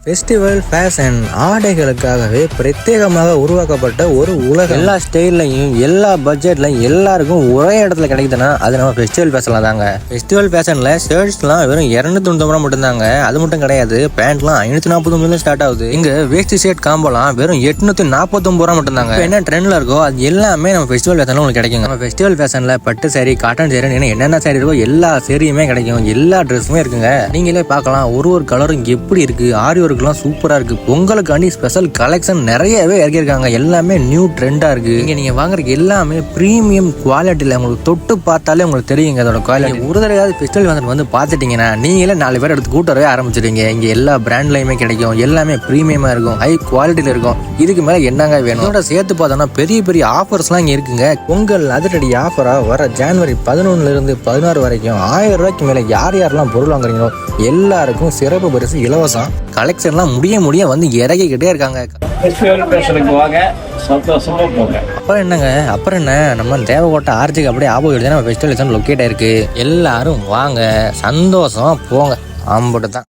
Festival fashion ஆடைகளுக்காகவே பிரத்யேகமாக உருவாக்கப்பட்ட ஒரு உலகம். எல்லா ஸ்டைல்லையும் எல்லா பட்ஜெட்லையும் எல்லாருக்கும் ஒரே இடத்துல கிடைக்குதுன்னா அது நம்ம ஃபெஸ்டிவல் ஃபேஷன்ல தாங்க. ஃபெஸ்டிவல் ஃபேஷன்ல ஷர்ட்ஸ்லாம் வெறும் 290 ரூபா மட்டும்தாங்க. அது மட்டும் கிடையாது, பேண்ட்லாம் 549 ஸ்டார்ட் ஆகுது. இங்க வேஸ்டி ஷர்ட் காம்போலாம் வெறும் 849 ரூபா மட்டும்தாங்க. என்ன ட்ரெண்ட்ல இருக்கோ அது எல்லாமே நம்ம ஃபெஸ்டிவல் ஃபேஷன்ல உங்களுக்கு கிடைக்கும். நம்ம ஃபெஸ்டிவல் ஃபேஷன்ல பட்டு சாரி, காட்டன் சாரி, என்னென்ன சாரி இருக்கோ எல்லா சாரியுமே கிடைக்கும். எல்லா ட்ரெஸ்ஸுமே இருக்குங்க. நீங்களே பார்க்கலாம், ஒரு கலரும் எப்படி இருக்கு. ஆரி ஒர்க்லாம் சூப்பரா இருக்கு. பொங்கலுக்காண்டி ஸ்பெஷல் கலெக்ஷன் நிறையவே இறக்கிருக்காங்க. எல்லாமே நியூ ட்ரெண்டா இருக்கு. நீங்க வாங்குற எல்லாமே பிரீமியம் குவாலிட்டியில உங்களுக்கு தொட்டு பார்த்தாலே உங்களுக்கு தெரியுங்க அதோட குவாலிட்டி. ஒரு தடவையாவது ஃபெஸ்டிவல் ஃபேஷன் வந்து பார்த்துட்டீங்கன்னா நீங்களே 4 பேர் எடுத்து கூட்டவே ஆரம்பிச்சிடுங்க. இங்க எல்லா பிராண்ட்லயுமே கிடைக்கும். எல்லாமே பிரீமியமா இருக்கும், ஹை குவாலிட்டியில இருக்கும். இதுக்கு மேல என்னங்க வேணும்? இதோட சேர்த்து பார்த்தோம்னா பெரிய பெரிய ஆஃபர்ஸ்லாம் இங்க இருக்குங்க. பொங்கல் அதிரடி ஆஃபரா வர ஜனவரி 11 இருந்து 16 வரைக்கும் 1000 ரூபாய்க்கு மேல யாரெல்லாம் பொருள் வாங்குறீங்களோ எல்லாருக்கும் சிறப்பு பரிசு இலவசம். கலெக்ஷன்லாம் முடிய வந்து இறக்கிக்கிட்டே இருக்காங்க. அப்புறம் என்ன நம்ம தேவகோட்டை ஆர்ஜிக்கு அப்படியே ஆப்போசிட் நம்ம ஃபெஸ்டிவல் லொக்கேட் ஆயிருக்கு. எல்லாரும் வாங்க, சந்தோஷமா போங்க. ஆம்பட்டு தான்.